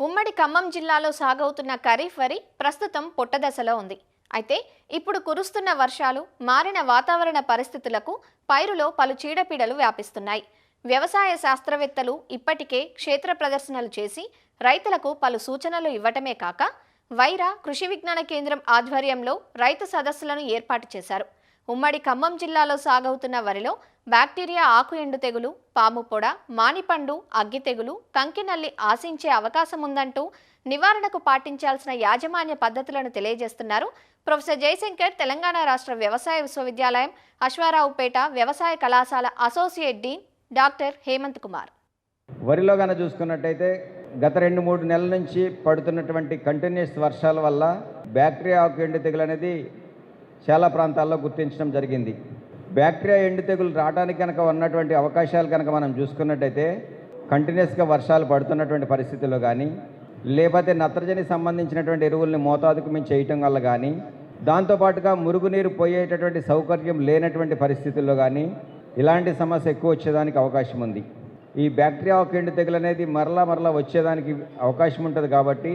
ఉమ్మడి ఖమ్మం జిల్లాలో సాగవుతున్న ఖరీఫ్ వరి ప్రస్తుతం పుట్టదశలో ఉంది. అయితే ఇప్పుడు కురుస్తున్న వర్షాలు, మారిన వాతావరణ పరిస్థితులకు పైరులో పలు చీడపీడలు వ్యాపిస్తున్నాయి. వ్యవసాయ శాస్త్రవేత్తలు ఇప్పటికే క్షేత్ర ప్రదర్శనలు చేసి రైతులకు పలు సూచనలు ఇవ్వటమే కాక వైరా కృషి విజ్ఞాన కేంద్రం ఆధ్వర్యంలో రైతు సదస్సులను ఏర్పాటు చేశారు. ఉమ్మడి ఖమ్మం జిల్లాలో సాగవుతున్న వరిలో బ్యాక్టీరియా ఆకు ఎండు తెగులు, పాము పొడ, మానిపండు, అగ్గి తెగులు, కంకినల్లి ఆశించే అవకాశం ఉందంటూ నివారణకు పాటించాల్సిన యాజమాన్య పద్ధతులను తెలియజేస్తున్నారు ప్రొఫెసర్ జయశంకర్, తెలంగాణ రాష్ట్ర వ్యవసాయ విశ్వవిద్యాలయం అశ్వారావుపేట వ్యవసాయ కళాశాల associate dean doctor Hemanth Kumar. వరిలో కనుక చూసుకున్నట్టయితే గత 2-3 నెలల నుంచి పడుతున్నటువంటి కంటిన్యూస్ వర్షాల వల్ల బ్యాక్టీరియా ఆకు ఎండు తెగులు అనేది చాలా ప్రాంతాల్లో గుర్తించడం జరిగింది. బ్యాక్టీరియా ఎండు తెగులు రావడానికి కనుక ఉన్నటువంటి అవకాశాలు కనుక మనం చూసుకున్నట్టయితే కంటిన్యూస్గా వర్షాలు పడుతున్నటువంటి పరిస్థితుల్లో కానీ, లేకపోతే నత్రజని సంబంధించినటువంటి ఎరువుల్ని మోతాదుకు మించి చేయటం వల్ల కానీ, దాంతోపాటుగా మురుగునీరు పోయేటటువంటి సౌకర్యం లేనటువంటి పరిస్థితుల్లో కానీ ఇలాంటి సమస్య ఎక్కువ వచ్చేదానికి అవకాశం ఉంది. ఈ బ్యాక్టీరియా ఆకు ఎండు తెగులు అనేది మరలా వచ్చేదానికి అవకాశం ఉంటుంది. కాబట్టి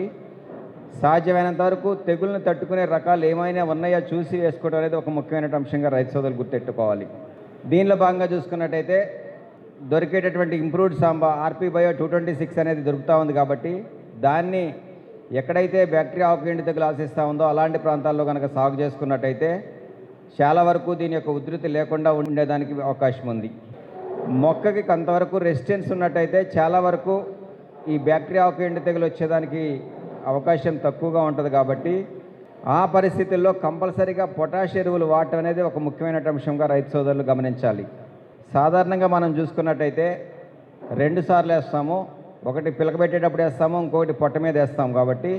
సాధ్యమైనంత వరకు తెగులను తట్టుకునే రకాలు ఏమైనా ఉన్నాయో చూసి వేసుకోవడం అనేది ఒక ముఖ్యమైన అంశంగా రైతు సోదరులు గుర్తెట్టుకోవాలి. దీనిలో భాగంగా చూసుకున్నట్టయితే దొరికేటటువంటి ఇంప్రూవ్డ్ సాంబా ఆర్పీ బయో 226 అనేది దొరుకుతూ ఉంది. కాబట్టి దాన్ని ఎక్కడైతే బ్యాక్టీరియా ఆకు ఎండు తెగులు ఆశిస్తూ ఉందో అలాంటి ప్రాంతాల్లో కనుక సాగు చేసుకున్నట్టయితే చాలా వరకు దీని యొక్క ఉధృతి లేకుండా ఉండేదానికి అవకాశం ఉంది. మొక్కకి కొంతవరకు రెసిస్టెన్స్ ఉన్నట్టయితే చాలా వరకు ఈ బ్యాక్టీరియా ఆకు ఎండు తెగులు వచ్చేదానికి అవకాశం తక్కువగా ఉంటుంది. కాబట్టి ఆ పరిస్థితుల్లో కంపల్సరీగా పొటాష్ ఎరువులు వాడటం అనేది ఒక ముఖ్యమైన అంశంగా రైతు సోదరులు గమనించాలి. సాధారణంగా మనం చూసుకున్నట్టయితే 2 సార్లు వేస్తాము. ఒకటి పిలకబెట్టేటప్పుడు వేస్తాము, ఇంకొకటి పొట్ట మీద వేస్తాము. కాబట్టి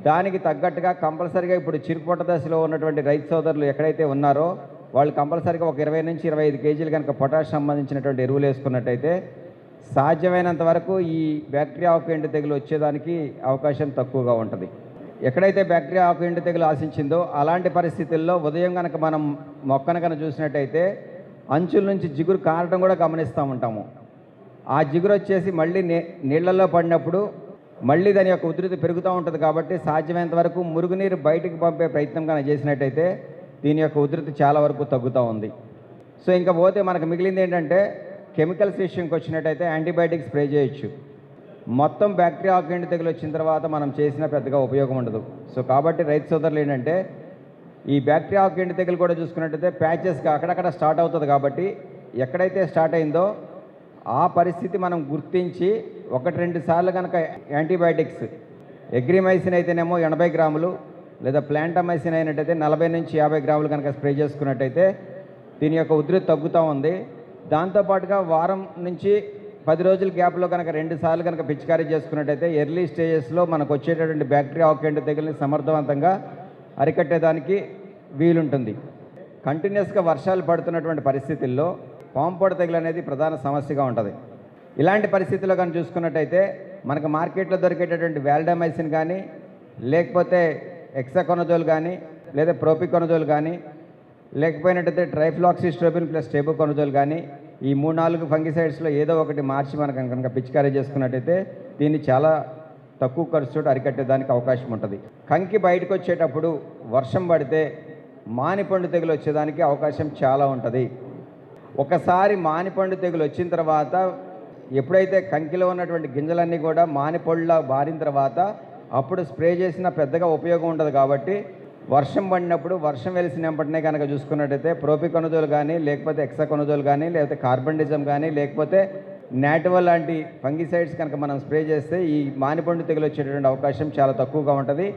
దానికి తగ్గట్టుగా కంపల్సరీగా ఇప్పుడు చిరుపొట్ట దశలో ఉన్నటువంటి రైతు సోదరులు ఎక్కడైతే ఉన్నారో వాళ్ళు కంపల్సరీగా ఒక 20 నుంచి 25 కేజీలు కనుక పొటాష్ సంబంధించినటువంటి ఎరువులు వేసుకున్నట్టయితే సాధ్యమైనంత వరకు ఈ బ్యాక్టీరియా ఆకు ఎండు తెగులు వచ్చేదానికి అవకాశం తక్కువగా ఉంటుంది. ఎక్కడైతే బ్యాక్టీరియా ఆకు ఎండు తెగులు ఆశించిందో అలాంటి పరిస్థితుల్లో ఉదయం కనుక మనం మొక్కను కనుక చూసినట్టయితే అంచుల నుంచి జిగురు కారడం కూడా గమనిస్తూ ఉంటాము. ఆ జిగురు వచ్చేసి మళ్ళీ నీళ్లలో పడినప్పుడు మళ్ళీ దాని యొక్క ఉధృతి పెరుగుతూ ఉంటుంది. కాబట్టి సాధ్యమైనంత వరకు మురుగునీరు బయటికి పంపే ప్రయత్నం కనుక చేసినట్టయితే దీని యొక్క ఉధృతి చాలా వరకు తగ్గుతూ ఉంది. సో ఇంకా పోతే మనకు మిగిలింది ఏంటంటే కెమికల్స్ విషయంకి వచ్చినట్టయితే యాంటీబయాటిక్స్ స్ప్రే చేయొచ్చు. మొత్తం బ్యాక్టీరియా ఆకు ఎండు తెగులు వచ్చిన తర్వాత మనం చేసిన పెద్దగా ఉపయోగం ఉండదు. సో కాబట్టి రైతు సోదరులు ఏంటంటే ఈ బ్యాక్టీరియా ఆకు ఎండు తెగులు కూడా చూసుకున్నట్టయితే ప్యాచెస్గా అక్కడక్కడ స్టార్ట్ అవుతుంది. కాబట్టి ఎక్కడైతే స్టార్ట్ అయిందో ఆ పరిస్థితి మనం గుర్తించి 1-2 సార్లు కనుక యాంటీబయాటిక్స్, ఎగ్రిమైసిన్ అయితేనేమో 80 గ్రాములు లేదా ప్లాంటమైసిన్ అయినట్టయితే 40 నుంచి 50 గ్రాములు కనుక స్ప్రే చేసుకున్నట్టయితే దీని యొక్క ఉధృతి తగ్గుతూ ఉంది. దాంతోపాటుగా వారం నుంచి 10 రోజుల గ్యాప్లో కనుక 2 సార్లు కనుక పిచికారీ చేసుకున్నట్టయితే ఎర్లీ స్టేజెస్లో మనకు వచ్చేటటువంటి బ్యాక్టీరియా ఆకు ఎండు తెగుల్ని సమర్థవంతంగా అరికట్టేదానికి వీలుంటుంది. కంటిన్యూస్గా వర్షాలు పడుతున్నటువంటి పరిస్థితుల్లో పాము పొడ తెగులు అనేది ప్రధాన సమస్యగా ఉంటుంది. ఇలాంటి పరిస్థితుల్లో కానీ చూసుకున్నట్టయితే మనకు మార్కెట్లో దొరికేటటువంటి వాల్డామైసిన్ కానీ, లేకపోతే ఎక్సాకొనజోల్ కానీ, లేదా ప్రోపికొనజోల్ కానీ, లేకపోయినట్టయితే ట్రైఫ్లాక్సిస్ట్రోబిన్ ప్లస్ టేబుకొనజోల్ కానీ, ఈ 3-4 ఫంగిసైడ్స్లో ఏదో ఒకటి మార్చి మనకు కనుక పిచికారీ చేసుకున్నట్టయితే దీన్ని చాలా తక్కువ ఖర్చుతో అరికట్టేదానికి అవకాశం ఉంటుంది. కంకి బయటకు వచ్చేటప్పుడు వర్షం పడితే మానిపండు తెగులు వచ్చేదానికి అవకాశం చాలా ఉంటుంది. ఒకసారి మానిపండు తెగులు వచ్చిన తర్వాత ఎప్పుడైతే కంకిలో ఉన్నటువంటి గింజలన్నీ కూడా మానిపండులా బారిన తర్వాత అప్పుడు స్ప్రే చేసినా పెద్దగా ఉపయోగం ఉండదు. కాబట్టి వర్షం పడినప్పుడు వర్షం వెలిసిన వెంటనే కనుక చూసుకున్నట్టయితే ప్రోపికొనజోల్ కానీ, లేకపోతే ఎక్సాకొనజోల్ కానీ, లేకపోతే కార్బండిజం కానీ, లేకపోతే నాటివల్ లాంటి ఫంగిసైడ్స్ కనుక మనం స్ప్రే చేస్తే ఈ మానిపండు తెగులు వచ్చేటటువంటి అవకాశం చాలా తక్కువగా ఉంటుంది.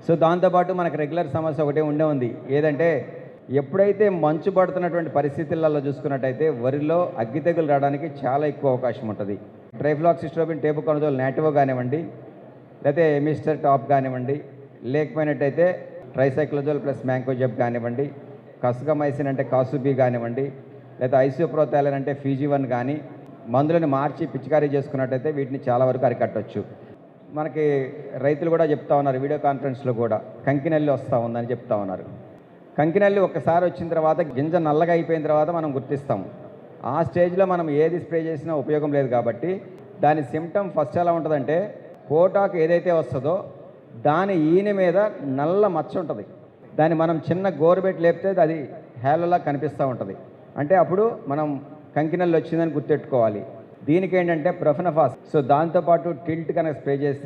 సో దాంతోపాటు మనకు రెగ్యులర్ సమస్య ఒకటే ఉంది. ఏదంటే ఎప్పుడైతే మంచు పడుతున్నటువంటి పరిస్థితులలో చూసుకున్నట్టయితే వరిలో అగ్గి తెగులు రావడానికి చాలా ఎక్కువ అవకాశం ఉంటుంది. ట్రైఫ్లాక్సిస్ట్రోబిన్ టేబుకొనజోల్ నాటివో కానివ్వండి, లేకపోతే ఎమిస్టర్ టాప్ కానివ్వండి, లేకపోయినట్టయితే ట్రైసైక్లోజోల్ ప్లస్ మ్యాంకోజెబ్ కానివ్వండి, కస్గమైసిన్ అంటే కాసుబీ కానివ్వండి, లేదా ఐసోప్రోథాలిన్ అంటే ఫీజీ1 కానీ మందులను మార్చి పిచికారీ చేసుకున్నట్టయితే వీటిని చాలా వరకు అరికట్టవచ్చు. మనకి రైతులు కూడా చెప్తా ఉన్నారు, వీడియో కాన్ఫరెన్స్లో కూడా కంకినల్లి వస్తూ ఉందని చెప్తా ఉన్నారు. కంకినల్లి ఒక్కసారి వచ్చిన తర్వాత గింజ నల్లగా అయిపోయిన తర్వాత మనం గుర్తిస్తాము. ఆ స్టేజ్లో మనం ఏది స్ప్రే చేసినా ఉపయోగం లేదు. కాబట్టి దాని సిమ్టమ్ ఫస్ట్ ఎలా ఉంటుందంటే పోటాకు ఏదైతే వస్తుందో దాని ఈనె మీద నల్ల మచ్చ ఉంటుంది. దాన్ని మనం చిన్న గోరుబెట్టి లేపితే అది హేళలా కనిపిస్తూ ఉంటుంది. అంటే అప్పుడు మనం కంకినల్లి వచ్చిందని గుర్తెట్టుకోవాలి. దీనికి ఏంటంటే ప్రొఫెనఫాస్. సో దాంతోపాటు టిల్ట్ కనుక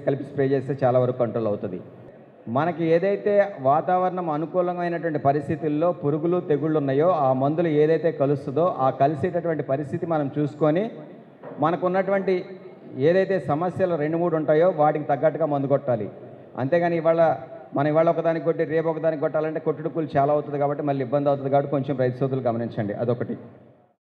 కలిపి స్ప్రే చేస్తే చాలా వరకు కంట్రోల్ అవుతుంది. మనకి ఏదైతే వాతావరణం అనుకూలమైనటువంటి పరిస్థితుల్లో పురుగులు తెగుళ్ళు ఉన్నాయో ఆ మందులు ఏదైతే కలుస్తుందో ఆ కలిసేటటువంటి పరిస్థితి మనం చూసుకొని మనకున్నటువంటి ఏదైతే సమస్యలు 2-3 ఉంటాయో వాటికి తగ్గట్టుగా మందు కొట్టాలి. అంతేగాని ఇవాళ ఒకదానికి కొట్టి రేపు ఒకదానికి కొట్టాలంటే కొట్టుడు కూలి చాలా అవుతుంది కాబట్టి మళ్ళీ ఇబ్బంది అవుతుంది. కాబట్టి కొంచెం రైతు సోదరులు గమనించండి. అదొకటి.